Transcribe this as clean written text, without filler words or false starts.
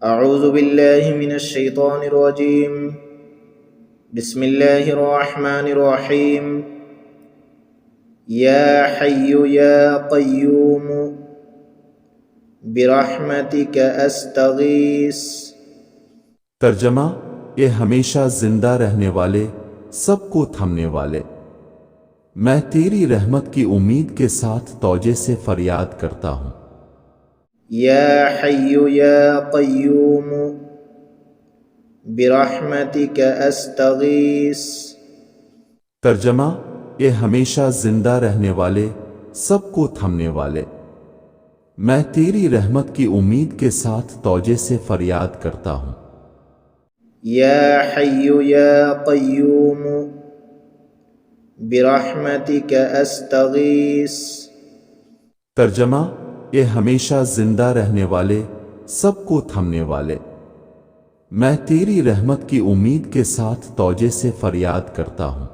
اعوذ باللہ من الشیطان الرجیم بسم اللہ الرحمن الرحیم یا حی یا قیوم برحمتک استغیث۔ ترجمہ: یہ ہمیشہ زندہ رہنے والے، سب کو تھمنے والے، میں تیری رحمت کی امید کے ساتھ توجہ سے فریاد کرتا ہوں۔ یا حی یا قیوم برحمتک استغیث۔ ترجمہ: یہ ہمیشہ زندہ رہنے والے، سب کو تھمنے والے، میں تیری رحمت کی امید کے ساتھ توجہ سے فریاد کرتا ہوں۔ یا حی یا قیوم برحمتک استغیث۔ ترجمہ: یہ ہمیشہ زندہ رہنے والے، سب کو تھمنے والے، میں تیری رحمت کی امید کے ساتھ توجہ سے فریاد کرتا ہوں۔